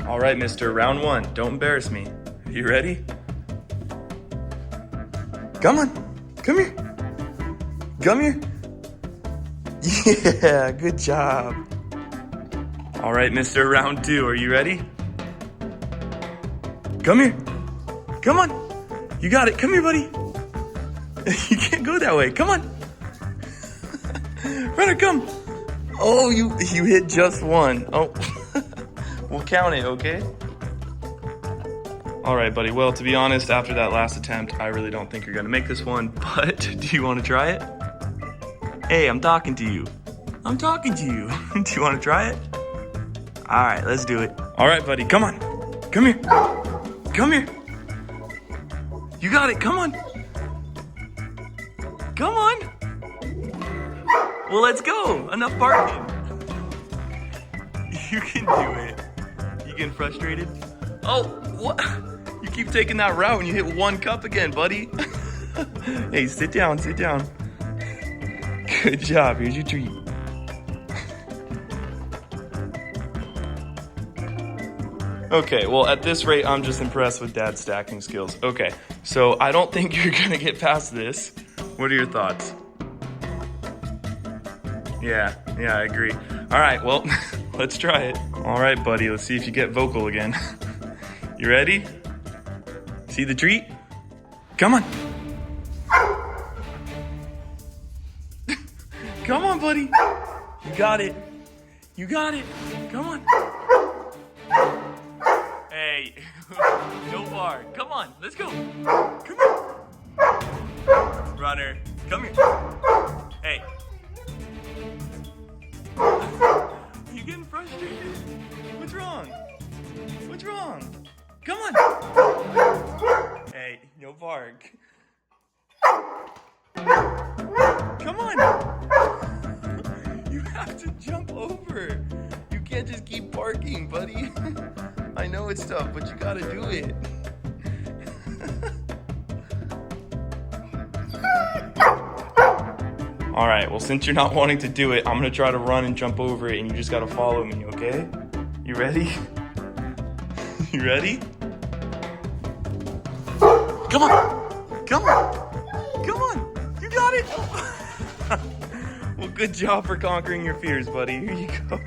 All right, mister, round one. Don't embarrass me. You ready? Come on. Come here. Come here. Yeah, good job. All right, mister, round two. Are you ready? Come here. Come on. You got it. Come here, buddy. You can't go that way. Come on. Runner, come. Oh, you hit just one. Oh, we'll count it, okay? All right, buddy. Well, to be honest, after that last attempt, I really don't think you're gonna make this one, but do you wanna try it? Hey, I'm talking to you. I'm talking to you. Do you wanna try it? All right, let's do it. All right, buddy, come on. Come here. Come here. You got it, come on. Come on. Well, let's go. Enough barking. You can do it. You getting frustrated? Oh, what? You keep taking that route and you hit one cup again, buddy. Hey, sit down, sit down. Good job, here's your treat. Okay, well, at this rate, I'm just impressed with Dad's stacking skills. Okay, so I don't think you're gonna get past this. What are your thoughts? Yeah, I agree. All right, well, let's try it. All right, buddy, let's see if you get vocal again. You ready? See the treat? Come on. Come on, buddy. You got it. You got it. Come on. Hey, no bar. Come on, let's go. Come here. Runner, come here. Hey. You getting frustrated? What's wrong? What's wrong? Come on. Hey, no bark. Come on. You have to jump over. You can't just keep barking, buddy. I know it's tough, but you gotta do it. All right, well, since you're not wanting to do it, I'm gonna try to run and jump over it, and you just gotta follow me, okay? You ready? You ready? Come on! Come on! Come on! You got it! Well, good job for conquering your fears, buddy. Here you go.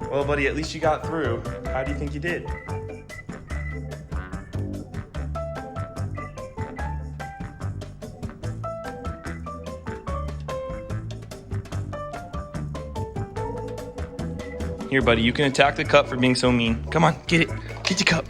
Well, buddy, at least you got through. How do you think you did? Here, buddy, you can attack the cup for being so mean. Come on, get it. Get your cup.